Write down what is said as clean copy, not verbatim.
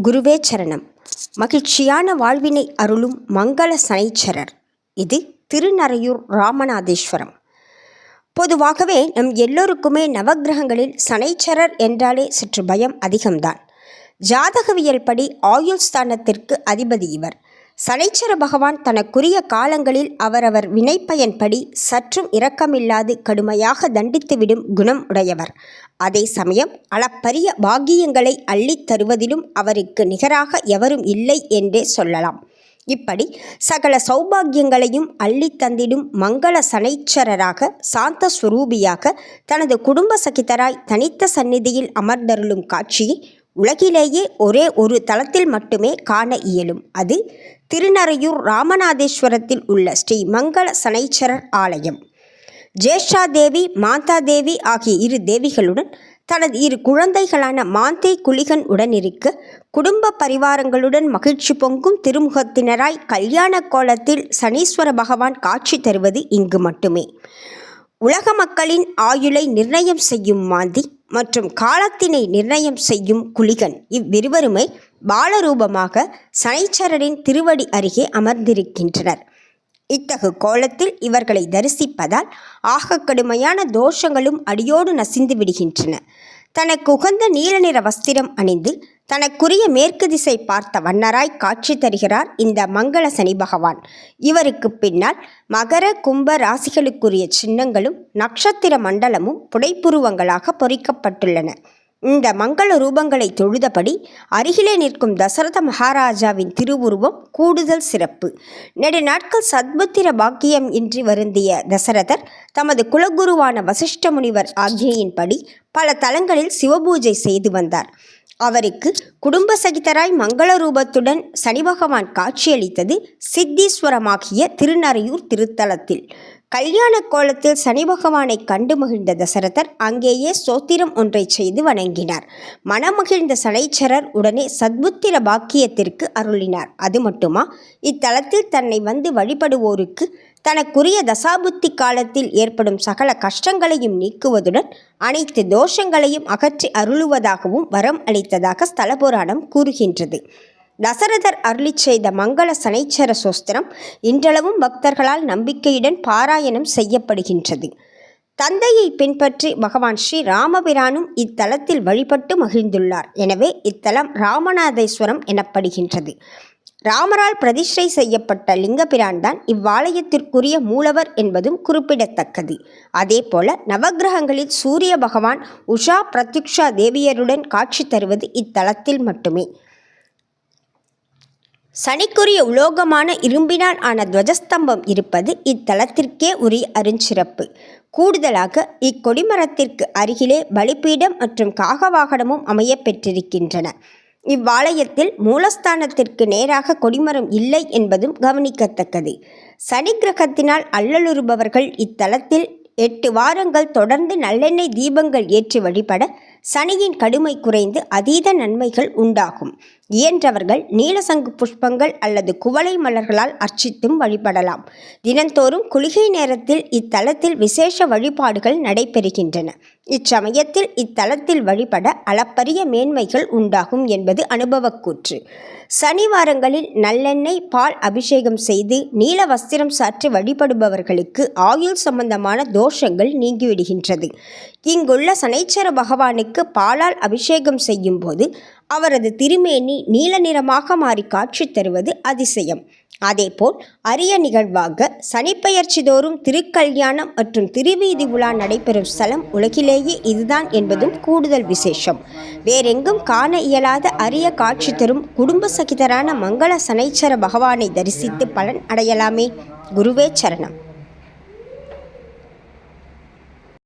குருவே சரணம். மகிழ்ச்சியான வாழ்வினை அருளும் மங்கள சனைச்சரர். இது திருநறையூர் ராமநாதேஸ்வரம். பொதுவாகவே நம் எல்லோருக்குமே நவக்கிரகங்களில் சனைச்சரர் என்றாலே சற்று பயம் அதிகம்தான். ஜாதகவியல் படி ஆயுள் ஸ்தானத்திற்கு அதிபதி இவர். சனைச்சர பகவான் தனக்குரிய காலங்களில் அவரவர் வினைப்பயன்படி சற்றும் இரக்கமில்லாது கடுமையாக தண்டித்துவிடும் குணம் உடையவர். அதே சமயம் அளப்பரிய பாக்கியங்களை அள்ளித் தருவதிலும் அவருக்கு நிகராக எவரும் இல்லை என்றே சொல்லலாம். இப்படி சகல சௌபாகியங்களையும் அள்ளித் தந்திடும் மங்கள சனைச்சரராக சாந்த ஸ்வரூபியாக தனது குடும்ப சகிதராய் தனித்த சந்நிதியில் அமர்ந்தருளும் காட்சியை உலகிலேயே ஒரே ஒரு தலத்தில் மட்டுமே காண இயலும். அது திருநறையூர் ராமநாதேஸ்வரத்தில் உள்ள ஸ்ரீ மங்கள சனைச்சரர் ஆலயம். ஜேஷ்டாதேவி மாந்தாதேவி ஆகிய இரு தேவிகளுடன் தனது இரு குழந்தைகளான மாந்தை குளிகன் உடனிருக்க குடும்ப பரிவாரங்களுடன் மகிழ்ச்சி பொங்கும் திருமுகத்தினராய் கல்யாண கோலத்தில் சனீஸ்வர பகவான் காட்சி தருவது இங்கு மட்டுமே. உலக மக்களின் ஆயுளை நிர்ணயம் செய்யும் மாந்தி மற்றும் காலத்தினை நிர்ணயம் செய்யும் குளிகன் இவ்விருவருமே பாலரூபமாக சனைச்சரரின் திருவடி அருகே அமர்ந்திருக்கின்றனர். இத்தகு கோலத்தில் இவர்களை தரிசிப்பதால் ஆக கடுமையான தோஷங்களும் அடியோடு நசிந்து விடுகின்றன. தனக்கு உகந்த நீல நிற வஸ்திரம் அணிந்து தனக்குரிய மேற்கு திசை பார்த்த வண்ணராய் காட்சி தருகிறார் இந்த மங்கள சனி பகவான். இவருக்கு பின்னால் மகர கும்ப ராசிகளுக்குரிய சின்னங்களும் நட்சத்திர மண்டலமும் புடைப்புருவங்களாக பொறிக்கப்பட்டுள்ளன. இந்த மங்கள ரூபங்களை தொழுதபடி அருகிலே நிற்கும் தசரத மகாராஜாவின் திருவுருவம் கூடுதல் சிறப்பு. நெடுநாட்கள் சத்புத்திர பாக்கியம் இன்றி வருந்திய தசரதர் தமது குலகுருவான வசிஷ்ட முனிவர் ஆக்ஞையின்படி பல தலங்களில் சிவபூஜை செய்து வந்தார். அவருக்கு குடும்ப சகிதராய் மங்கள ரூபத்துடன் சனி பகவான் காட்சியளித்தது சித்தீஸ்வரமாகிய திருநறையூர் திருத்தலத்தில். கல்யாண கோலத்தில் சனி பகவானை கண்டு மகிழ்ந்த தசரதர் அங்கேயே சோத்திரம் ஒன்றை செய்து வணங்கினார். மனமகிழ்ந்த சனைச்சரர் உடனே சத்புத்திர பாக்கியத்திற்கு அருளினார். அது மட்டுமா, இத்தலத்தில் தன்னை வந்து வழிபடுவோருக்கு தனக்குரிய தசாபுத்தி காலத்தில் ஏற்படும் சகல கஷ்டங்களையும் நீக்குவதுடன் அனைத்து தோஷங்களையும் அகற்றி அருளுவதாகவும் வரம் அளித்ததாக ஸ்தல புராணம் கூறுகின்றது. தசரதர் அருளி செய்த மங்கள சனைச்சர சோஸ்திரம் இன்றளவும் பக்தர்களால் நம்பிக்கையுடன் பாராயணம் செய்யப்படுகின்றது. தந்தையை பின்பற்றி பகவான் ஸ்ரீ ராமபிரானும் இத்தலத்தில் வழிபட்டு மகிழ்ந்துள்ளார். எனவே இத்தலம் ராமநாதேஸ்வரம் எனப்படுகின்றது. ராமரால் பிரதிஷ்டை செய்யப்பட்ட லிங்கபிரான் தான் இவ்வாலயத்திற்குரிய மூலவர் என்பதும் குறிப்பிடத்தக்கது. அதே போல நவக்கிரகங்களில் சூரிய பகவான் உஷா பிரத்யுக்ஷா தேவியருடன் காட்சி தருவது இத்தலத்தில் மட்டுமே. சனிக்குரிய உலோகமான இரும்பினால் ஆன துவஜஸ்தம்பம் இருப்பது இத்தலத்திற்கே உரிய அருஞ்சிறப்பு. கூடுதலாக இக்கொடிமரத்திற்கு அருகிலே பலிபீடம் மற்றும் காகவாகனமும் அமைய பெற்றிருக்கின்றன. இவ்வாலயத்தில் மூலஸ்தானத்திற்கு நேராக கொடிமரம் இல்லை என்பதும் கவனிக்கத்தக்கது. சனி கிரகத்தினால் அல்லலுறுபவர்கள் இத்தலத்தில் 8 வாரங்கள் தொடர்ந்து நல்லெண்ணெய் தீபங்கள் ஏற்றி வழிபட சனியின் கடுமை குறைந்து அதீத நன்மைகள் உண்டாகும். இயன்றவர்கள் நீலசங்கு புஷ்பங்கள் அல்லது குவளை மலர்களால் அர்ச்சித்தும் வழிபடலாம். தினந்தோறும் குளிகை நேரத்தில் இத்தலத்தில் விசேஷ வழிபாடுகள் நடைபெறுகின்றன. இச்சமயத்தில் இத்தலத்தில் வழிபட அளப்பரிய மேன்மைகள் உண்டாகும் என்பது அனுபவக்கூற்று. சனிவாரங்களில் நல்லெண்ணெய் பால் அபிஷேகம் செய்து நீல வஸ்திரம் சாற்றி வழிபடுபவர்களுக்கு ஆயுள் சம்பந்தமான தோஷங்கள் நீங்கிவிடுகின்றது. இங்குள்ள சனைச்சர பகவானுக்கு பாலால் அபிஷேகம் செய்யும் போது அவரது திருமேனி நீல நிறமாக மாறி காட்சி தருவது அதிசயம். அதேபோல் அரிய நிகழ்வாக சனிப்பெயர்ச்சி தோறும் திருக்கல்யாணம் மற்றும் திருவீதி உலா நடைபெறும் ஸ்தலம் உலகிலேயே இதுதான் என்பதும் கூடுதல் விசேஷம். வேறெங்கும் காண இயலாத அரிய காட்சி தரும் குடும்ப சகிதரான மங்கள சனைச்சர பகவானை தரிசித்து பலன் அடையலாமே. குருவே சரணம்.